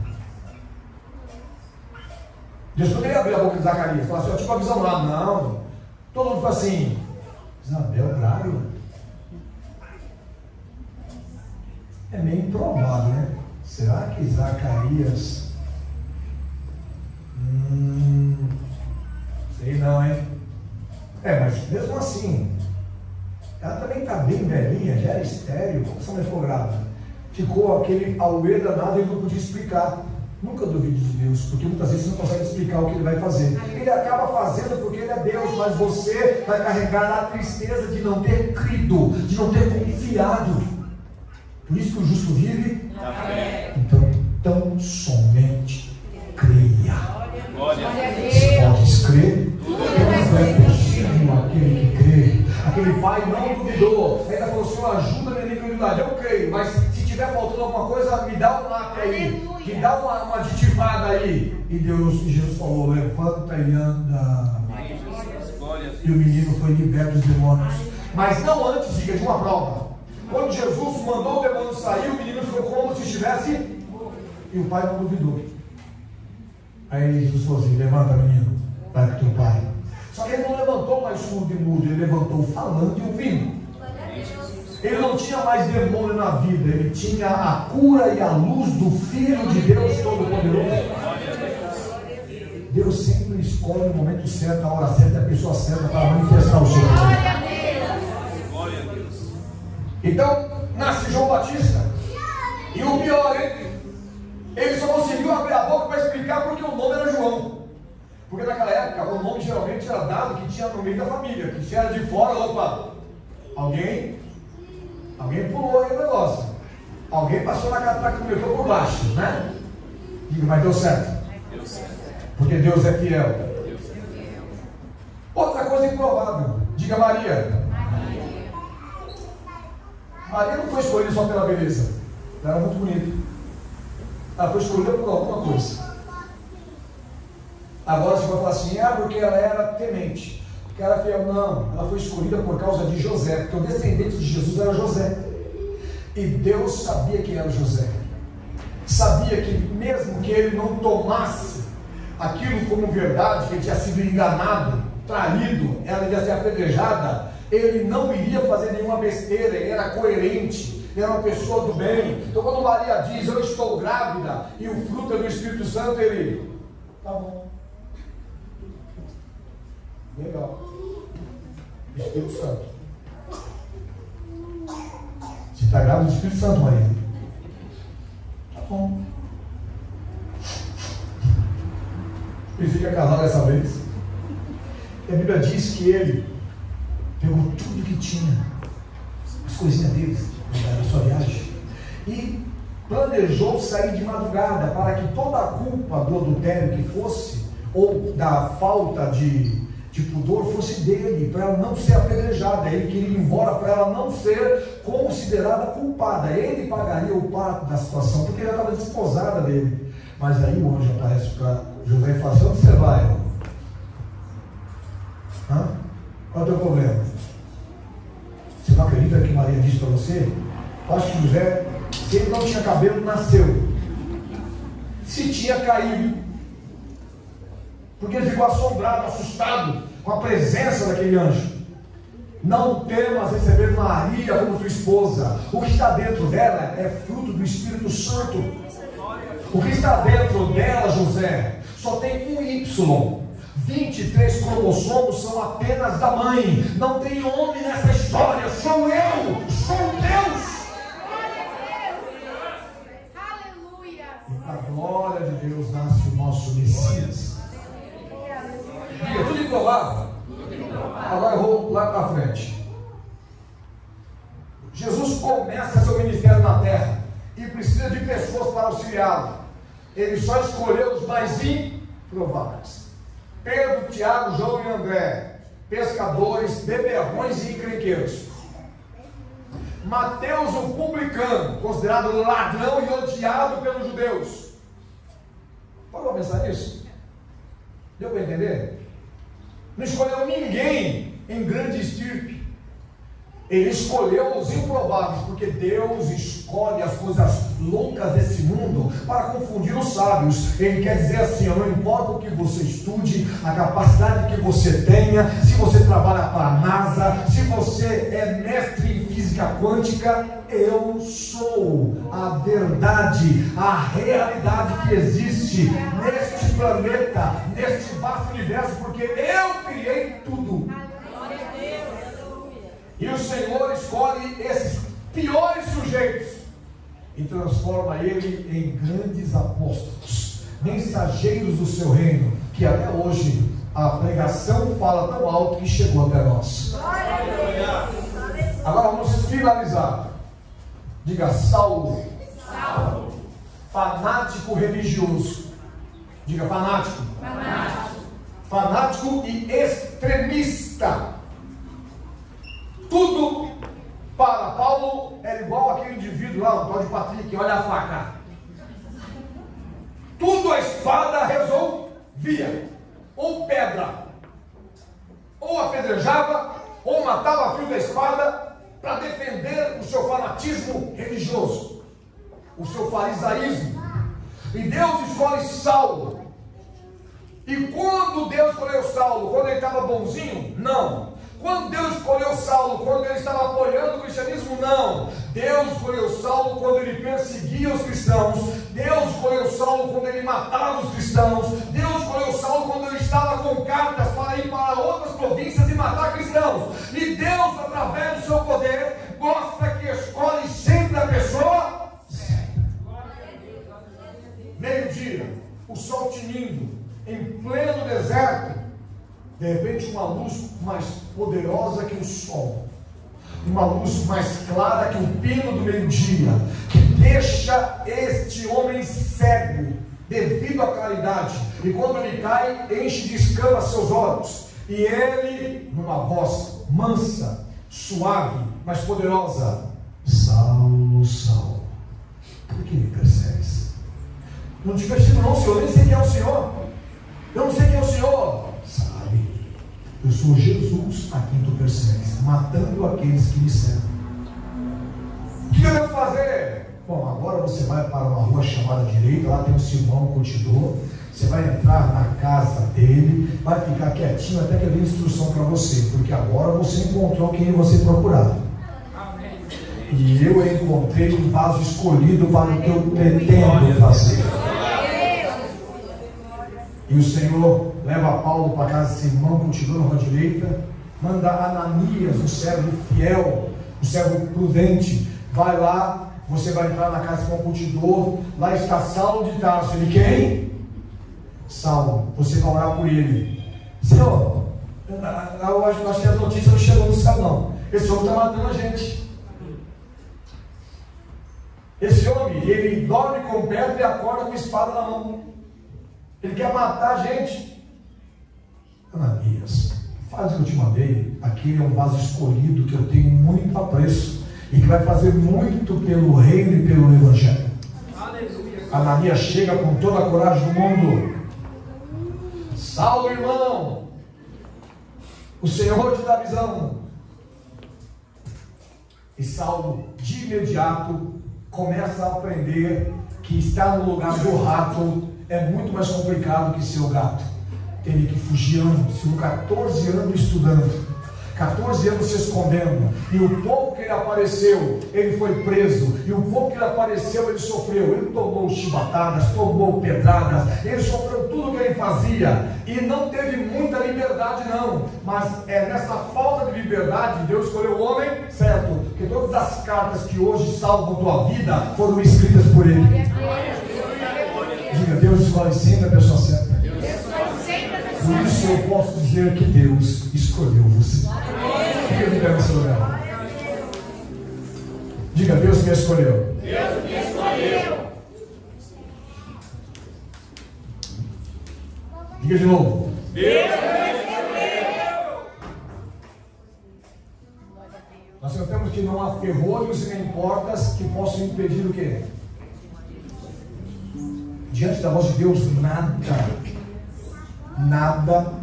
S1: Deus poderia abrir a boca de Zacarias e falar assim: eu tive uma visão lá. Não. Todo mundo fala assim: Isabel grávida? É meio improvável, né? Será que Zacarias... sei não, hein? Mas mesmo assim, ela também está bem velhinha, já era estéril. Como essa mulher ficou grávida? Ficou aquele auê danado e ele não podia explicar. Nunca duvide de Deus, porque muitas vezes você não consegue explicar o que Ele vai fazer. Ele acaba fazendo porque Ele é Deus, mas você vai carregar a tristeza de não ter crido, de não ter confiado. Por isso que o justo vive.
S3: Amém.
S1: Então, tão somente creia.
S3: Glória a Deus.
S1: Você pode crer? Deus é possível aquele que crê. Aquele pai não duvidou. Ainda falou: Senhor, ajuda-me na incredulidade. Eu creio, mas se tiver faltando alguma coisa, me dá um lápis aí. Me dá uma aditivada aí. E Jesus falou: levanta e anda. E o menino foi liberto dos demônios. Mas não antes, diga, de uma prova. Quando Jesus mandou o demônio sair, o menino ficou como se estivesse. E o pai não duvidou. Aí Jesus falou assim: levanta, menino, vai com teu pai. Só que ele não levantou mais surdo e mudo, ele levantou falando e ouvindo. Ele não tinha mais demônio na vida, ele tinha a cura e a luz do Filho de Deus Todo-Poderoso. Deus sempre escolhe o momento certo, a hora certa, a pessoa certa para manifestar o seu poder.
S3: Glória a Deus.
S1: Então, nasce João Batista. E o pior, hein? Ele só conseguiu abrir a boca para explicar porque o nome era João. Porque naquela época o nome geralmente era dado que tinha no meio da família, que se era de fora, opa, alguém pulou aí o negócio. Alguém passou na catraca e meteu por baixo, né? Diga, mas deu certo.
S3: Deu certo.
S1: Porque Deus é fiel.
S3: Deus é fiel.
S1: Outra coisa improvável. Diga, Maria. Maria não foi escolhida só pela beleza. Ela era muito bonita. Ela foi escolhida por alguma coisa. Agora você vai falar assim: porque ela era temente, porque ela era fiel. Não, ela foi escolhida por causa de José, porque o descendente de Jesus era José. E Deus sabia quem era José. Sabia que mesmo que ele não tomasse aquilo como verdade, que ele tinha sido enganado, traído, ela ia ser apedrejada, ele não iria fazer nenhuma besteira, ele era coerente, ele era uma pessoa do bem. Então quando Maria diz: eu estou grávida e o fruto é do Espírito Santo, ele: tá bom. Legal. Espírito Santo. Você está grávida do Espírito Santo, Maria? Tá bom. Pensei que ia casar dessa vez. E a Bíblia diz que ele pegou tudo que tinha, as coisinhas deles, da sua viagem, e planejou sair de madrugada para que toda a culpa do adultério que fosse, ou da falta de pudor, fosse dele, para ela não ser apedrejada. Ele queria ir embora para ela não ser considerada culpada. Ele pagaria o pato da situação, porque ela estava desposada dele. Mas aí o anjo aparece para José e fala assim: onde você vai? Qual é o teu problema? Você não acredita que Maria disse para você? Eu acho que José, se ele não tinha cabelo, nasceu. Se tinha, caiu. Porque ele ficou assombrado, assustado com a presença daquele anjo. Não temas receber Maria como tua esposa. O que está dentro dela é fruto do Espírito Santo. O que está dentro dela, José, só tem um Y. 23 cromossomos são apenas da mãe. Não tem homem nessa história. Sou eu, sou Deus.
S2: Aleluia.
S1: E para a glória de Deus nasce o nosso Messias. Diga, tudo improvável. Agora eu vou lá para frente. Jesus começa seu ministério na terra e precisa de pessoas para auxiliá-lo. Ele só escolheu os mais improváveis: Pedro, Tiago, João e André, pescadores, beberrões e encrenqueiros. Mateus, o publicano, considerado ladrão e odiado pelos judeus. Pode pensar nisso? Deu para entender? Não escolheu ninguém em grande estirpe. Ele escolheu os improváveis, porque Deus escolhe as coisas loucas desse mundo para confundir os sábios. Ele quer dizer assim: não importa o que você estude, a capacidade que você tenha, se você trabalha para a NASA, se você é mestre em física quântica, eu sou a verdade, a realidade que existe neste planeta, neste vasto universo, porque eu criei tudo. E o Senhor escolhe esses piores sujeitos e transforma ele em grandes apóstolos, mensageiros do seu reino, que até hoje a pregação fala tão alto que chegou até nós. Agora vamos finalizar. Diga: Saulo.
S2: Saulo.
S1: Fanático religioso. Diga: fanático.
S2: Fanático.
S1: Fanático e extremista. Tudo para Paulo era igual aquele indivíduo lá, o tal de Patrick: olha a faca. Tudo a espada resolvia. Ou pedra, ou apedrejava, ou matava a fio da espada, para defender o seu fanatismo religioso, o seu farisaísmo. E Deus escolhe Saulo. E quando Deus escolheu Saulo? Quando ele estava bonzinho? Não. Quando Deus escolheu Saulo? Quando ele estava apoiando o cristianismo? Não. Deus escolheu Saulo quando ele perseguia os cristãos. Deus escolheu Saulo quando ele matava os cristãos. Deus escolheu Saulo quando ele estava com cartas para ir para outras províncias e matar cristãos. E Deus, através do seu poder, mostra que escolhe sempre a pessoa certa. Meio-dia, o sol tinindo, em pleno deserto. De repente, uma luz mais poderosa que o sol, uma luz mais clara que o pino do meio-dia, que deixa este homem cego devido à claridade, e quando ele cai, enche de escamas seus olhos, e ele, numa voz mansa, suave, mas poderosa: Saulo, Saulo, por que me persegues? Não te persigo não, Senhor, nem sei quem é o Senhor. Eu não sei quem é o Senhor. Sabe, eu sou Jesus a quem tu persegues, matando aqueles que me servem. O que eu devo fazer? Bom, agora você vai para uma rua chamada direita, lá tem um Simão Curtidor. Você vai entrar na casa dele, vai ficar quietinho até que eu dê instrução para você, porque agora você encontrou quem você procurava. E eu encontrei um vaso escolhido para o que eu pretendo fazer. E o Senhor leva Paulo para a casa de Simão Curtidor, na rua direita, manda Ananias, um servo fiel, um servo prudente, vai lá. Você vai entrar na casa de Simão Curtidor, lá está Saulo de Tarso. Ele quem? Saulo. Você vai orar por ele. Senhor, eu acho que as notícias não chegam no céu não. Esse homem está matando a gente. Esse homem, ele dorme com pedra e acorda com espada na mão. Ele quer matar a gente. Ananias, faz o que eu te mandei. Aquele é um vaso escolhido que eu tenho muito apreço e que vai fazer muito pelo reino e pelo evangelho. Aleluia. Ananias chega com toda a coragem do mundo. Saulo, irmão, o Senhor te dá visão. E Saulo, de imediato, começa a aprender que estar no lugar do rato é muito mais complicado que ser o gato. Teve que fugir anos, ficou 14 anos estudando, 14 anos se escondendo, e o pouco que ele apareceu, ele foi preso, e o pouco que ele apareceu, ele sofreu. Ele tomou chibatadas, tomou pedradas, ele sofreu tudo que ele fazia, e não teve muita liberdade não, mas é nessa falta de liberdade, Deus escolheu o homem certo, porque todas as cartas que hoje salvam tua vida, foram escritas por ele. Diga: Deus escolhe sempre a pessoa certa. Por isso eu posso dizer que Deus escolheu você. Fica de pé nesse lugar. Diga: Deus me escolheu.
S2: Deus me escolheu.
S1: Diga de novo:
S2: Deus me escolheu.
S1: Nós temos que não há ferrolhos e nem portas que possam impedir o quê? Diante da voz de Deus, nada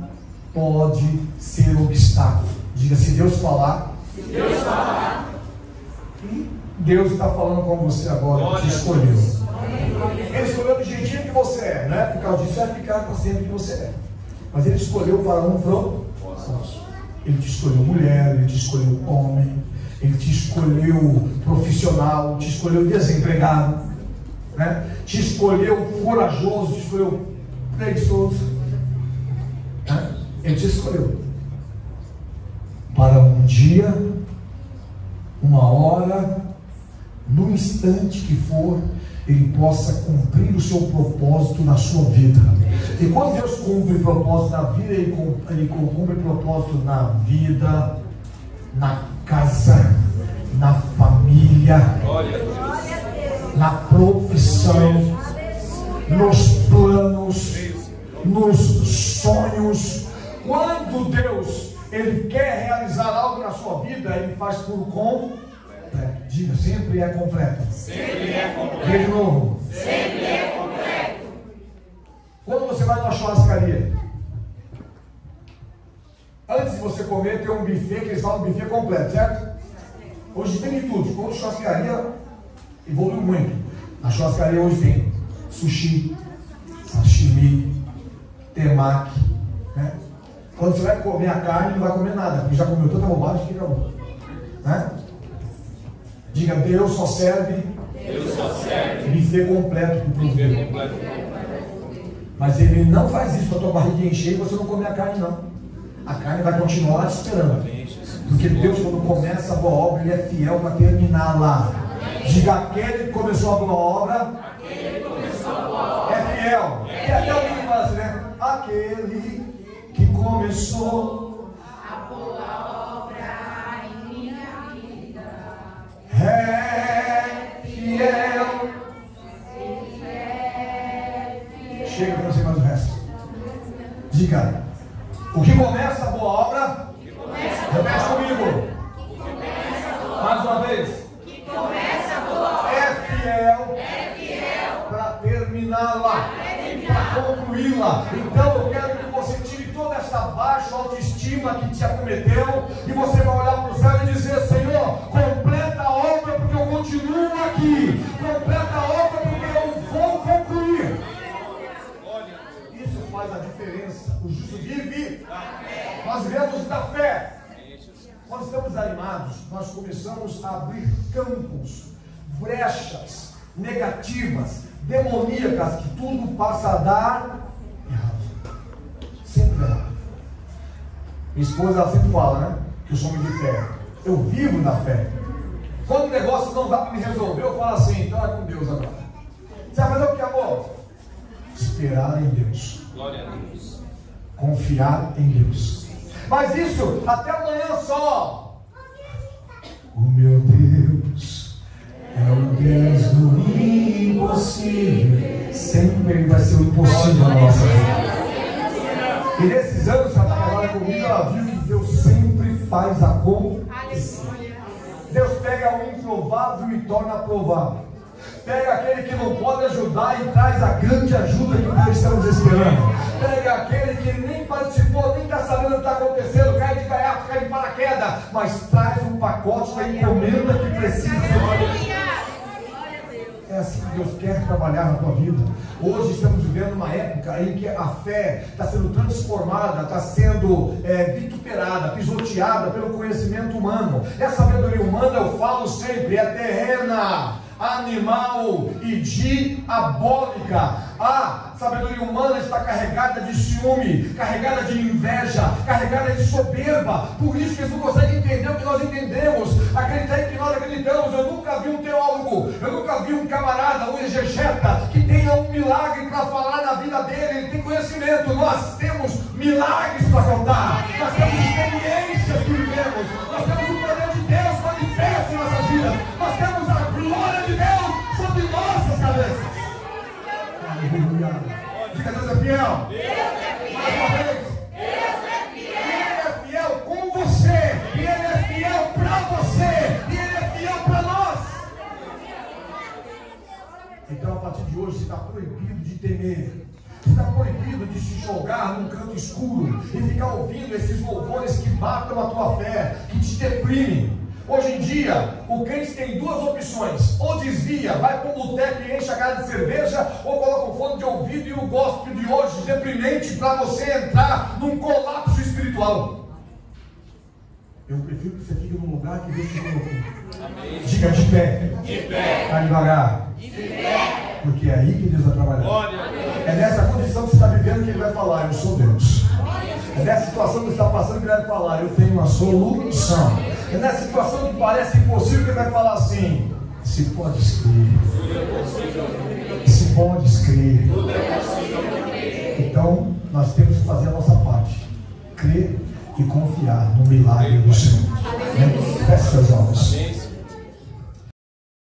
S1: pode ser obstáculo. Diga: se Deus falar,
S2: Deus falar.
S1: E Deus está falando com você agora, te escolheu. Ele escolheu do jeitinho que você é, não é por causa disso, é ficar para sempre que você é. Mas Ele escolheu para um propósito. Ele te escolheu mulher, Ele te escolheu homem, Ele te escolheu profissional, te escolheu desempregado, né? Te escolheu corajoso, te escolheu preguiçoso, né? Ele te escolheu para um dia, uma hora, no instante que for, Ele possa cumprir o seu propósito na sua vida. E quando Deus cumpre propósito na vida, Ele cumpre propósito na vida, na casa, na família, na profissão, nos planos, nos sonhos. Quando Deus Ele quer realizar algo na sua vida, Ele faz por completo. Diga, sempre é completo.
S2: Sempre é completo.
S1: De novo.
S2: Sempre é completo.
S1: Quando você vai numa churrascaria, antes de você comer, tem um buffet que eles falam buffet completo, certo? Hoje tem de tudo. Quando churrascaria evoluiu muito. Na churrascaria hoje tem sushi, sashimi, temaki, né? Quando você vai comer a carne, não vai comer nada, porque já comeu tanta bobagem que acabou, né? Diga, Deus só serve buffet completo. Mas Ele não faz isso para a tua barriga encher e você não comer a carne, não. A carne vai continuar lá te esperando. Porque Deus, quando começa a boa obra, Ele é fiel para terminar lá. Diga, aquele que começou a boa obra é fiel. E até alguém fala assim, né? Aquele que começou
S3: A boa obra em minha vida.
S1: é fiel. Chega para você mais o resto. Diga, o que começa a boa obra, repete comigo. Mais uma vez. É fiel para terminá-la, para concluí-la. Então eu quero que você tire toda essa baixa autoestima que te acometeu e você vai olhar para o céu e dizer, Senhor, completa a obra porque eu continuo aqui, completa a obra porque eu vou concluir. Isso faz a diferença. O justo vive, nós vivemos da fé. Quando estamos desanimados, nós começamos a abrir campos, brechas negativas, demoníacas, que tudo passa a dar errado. Sempre errado. Minha esposa, ela sempre fala, né? Que eu sou homem de fé. Eu vivo da fé. Quando o negócio não dá para me resolver, eu falo assim, então é com Deus agora. Você vai fazer o que, amor? Esperar em Deus.
S4: Glória a Deus.
S1: Confiar em Deus. Mas isso até amanhã só. O meu Deus é o Deus do impossível. Sempre Ele vai ser o impossível na nossa vida. E nesses anos que ela está trabalhando comigo, ela viu que Deus sempre faz acontecer. Deus pega o improvável e torna provável. Pega aquele que não pode ajudar e traz a grande ajuda que nós estamos esperando. Pega aquele que nem participou, nem está sabendo o que está acontecendo, cai de gaiato, cai de paraquedas, mas traz um pacote da encomenda que precisa ser. É assim que Deus quer trabalhar na tua vida. Hoje estamos vivendo uma época em que a fé está sendo transformada, está sendo vituperada, pisoteada pelo conhecimento humano. E a sabedoria humana, eu falo sempre, é terrena, animal e diabólica. A sabedoria humana está carregada de ciúme, carregada de inveja, carregada de soberba. Por isso que eles não conseguem entender o que nós entendemos, acreditar em que nós acreditamos. Eu nunca vi um teólogo, eu nunca vi um camarada, um exegeta que tenha um milagre para falar na vida dele. Ele tem conhecimento. Nós temos milagres para contar, nós temos experiências que vivemos, nós temos o poder de Deus manifesto em nossas vidas, nós temos a glória de Deus sobre nossas cabeças. Aleluia. Diga, Deus é fiel.
S2: Deus é
S1: Mais uma
S2: fiel.
S1: vez.
S2: Deus é
S1: E
S2: fiel.
S1: Ele é fiel com você, e Ele é fiel para você, e Ele é fiel para nós. Então, a partir de hoje, você está proibido de temer. Está proibido de se jogar num canto escuro e ficar ouvindo esses louvores que matam a tua fé, que te deprimem. Hoje em dia, o crente tem duas opções: ou desvia, vai para um boteco e enche a cara de cerveja, ou coloca um fone de ouvido e o gospel de hoje deprimente para você entrar num colapso espiritual. Eu prefiro que você fique num lugar que Deus te colocou. Diga de pé.
S2: De pé.
S1: Vai devagar.
S2: De pé.
S1: Porque é aí que Deus vai trabalhar. É nessa condição que você está vivendo que Ele vai falar: eu sou Deus. É nessa situação que você está passando que Ele vai falar: eu tenho uma solução. É nessa situação que parece impossível que Ele vai falar assim: se pode crer. Se pode crer. Então nós temos que fazer a nossa parte: crer e confiar no milagre do Senhor. Feche seus olhos.